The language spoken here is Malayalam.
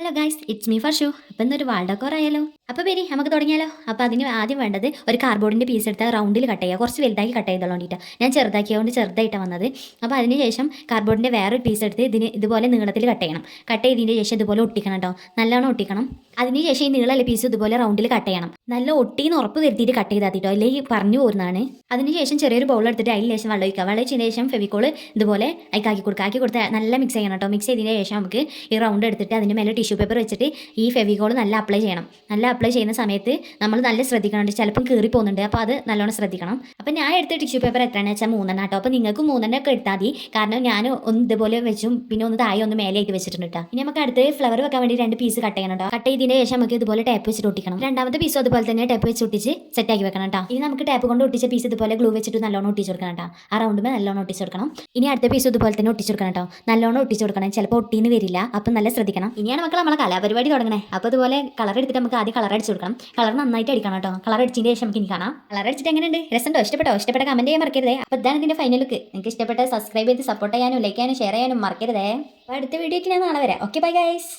Hello guys, it's me fir shoe. അപ്പം ഇന്നൊരു വാൾ ഡെക്കോർ ആയാലോ? അപ്പോൾ വരി നമുക്ക് തുടങ്ങിയാലോ? അപ്പോൾ അതിന് ആദ്യം വേണ്ടത് ഒരു കാർഡ്ബോർഡിൻ്റെ പീസ് എടുത്ത് റൗണ്ടിൽ കട്ട് ചെയ്യുക. കുറച്ച് വലുതാക്കി കട്ട് ചെയ്തോളൂ വേണ്ടിയിട്ട്. ഞാൻ ചെറുതാക്കിയതുകൊണ്ട് ചെറുതായിട്ടാണ് വന്നത്. അപ്പോൾ അതിന് ശേഷം കാർഡ്ബോർഡിൻ്റെ വേറൊരു പീസ് എടുത്ത് ഇതുപോലെ നീളത്തിൽ കട്ട് ചെയ്യണം. കട്ട് ചെയ്തതിന് ശേഷം ഇതുപോലെ ഒട്ടിക്കണം കേട്ടോ, നല്ലോണം ഒട്ടിക്കണം. അതിന് ശേഷം ഈ നീളമുള്ള പീസ് ഇതുപോലെ റൗണ്ടിൽ കട്ട് ചെയ്യണം. നല്ല ഒട്ടിന്ന് ഉറപ്പ് വരുത്തിയിട്ട് കട്ട് ചെയ്താൽ കേട്ടോ, അല്ലെങ്കിൽ പറഞ്ഞു പോകുന്നതാണ്. അതിനുശേഷം ചെറിയൊരു ബൗൾ എടുത്തിട്ട് അതിന് ശേഷം വെള്ളം ഒഴിക്കുക. വെള്ളം ഒഴിച്ചതിന് ശേഷം ഫെവിക്കോൾ ഇതുപോലെ ആക്കി കൊടുക്കുക. ആക്കി കൊടുത്ത് നല്ല മിക്സ് ചെയ്യണം കേട്ടോ. മിക്സ് ചെയ്തതിന് ശേഷം നമുക്ക് ഈ റൗണ്ട് എടുത്തിട്ട് അതിൻ്റെ മേലെ ടിഷ്യൂ പേപ്പർ വെച്ചിട്ട് ഈ ഫെവിക്കോൾ നല്ല അപ്ലൈ ചെയ്യണം. നല്ല അപ്ലൈ ചെയ്യുന്ന സമയത്ത് നമ്മൾ നല്ല ശ്രദ്ധിക്കണം, ചിലപ്പം കീറി പോകുന്നുണ്ട്. അപ്പോൾ അത് നല്ലോണം ശ്രദ്ധിക്കണം. അപ്പോൾ ഞാൻ എടുത്ത ടിഷ്യൂ പേപ്പർ എത്രയാണെന്ന് വെച്ചാൽ 3 കേട്ടോ. അപ്പോൾ നിങ്ങൾക്ക് 3 ഒക്കെ എടുത്താൽ മതി. കാരണം ഞാൻ ഒന്ന് ഇതുപോലെ വെച്ചും പിന്നെ ഒന്ന് താഴെ ഒന്ന് മേലെയായിട്ട് വെച്ചിട്ടുണ്ട് കേട്ടോ. ഇനി നമുക്ക് അടുത്ത് ഫ്ലവർ വെക്കാൻ വേണ്ടി 2 പീസ് കട്ട് ചെയ്യണം കേട്ടോ. കട്ട് ചെയ്തതിന് ശേഷം നമുക്ക് ഇതുപോലെ ടാപ്പ് വെച്ചിട്ട് ഒട്ടിക്കണം. രണ്ടാമത്തെ പീസ് അതുപോലെ തന്നെ ടാപ്പ് വെച്ച് ഒട്ടിച്ച് സെറ്റാക്കി വെക്കണം കേട്ടോ. ഇനി നമുക്ക് ടാപ്പ് കൊണ്ട് ഒട്ടിച്ച പീസ് ഇതുപോലെ ഗ്ലൂ വെച്ചിട്ട് നല്ലോണം ഒട്ടിച്ച് കൊടുക്കണം കേട്ടോ. ആ റൗണ്ടുമേ നല്ലോണം ഒട്ടിച്ച് കൊടുക്കണം. ഇനി അടുത്ത പീസ് ഇതുപോലെ തന്നെ ഒട്ടിച്ച് കൊടുക്കണം കേട്ടോ. നല്ലോണം ഒട്ടിച്ച് കൊടുക്കണം, ചിലപ്പോൾ ഒട്ടിന്ന് വരില്ല. അപ്പം നല്ല ശ്രദ്ധിക്കണം. ഇനിയാണ് മക്കൾ നമ്മളെ കലാപരിപാടി തുടങ്ങണേ. അപ്പോൾ ഇതുപോലെ കളർ എടുത്തിട്ട് നമുക്ക് ആദ്യം കളർ അടിച്ച് കൊടുക്കണം. കളർ നന്നായിട്ട് അടിക്കണം കേട്ടോ. കളർ അടിച്ചതിന് ശേഷം നമുക്ക് ഇനി കാണാം. കളർ അടിച്ചിട്ട് എങ്ങനെയുണ്ട്? രസമുണ്ടോ? ഇഷ്ടപ്പെട്ട കമന്റ് ചെയ്യാൻ മറക്കരുതേ. അപ്പോൾ ഇതാണ് ഇതിന്റെ ഫൈനൽ ലുക്ക്. നിങ്ങൾക്ക് ഇഷ്ടപ്പെട്ട സബ്സ്ക്രൈബ് ചെയ്ത് സപ്പോർട്ട് ചെയ്യാനും ലൈക്ക് ചെയ്യാനും ഷെയർ ചെയ്യാനും മറക്കരുതേ. അപ്പോൾ അടുത്ത വീഡിയോയ്ക്ക് ഞാൻ നാളെ വരാം. Okay bye guys.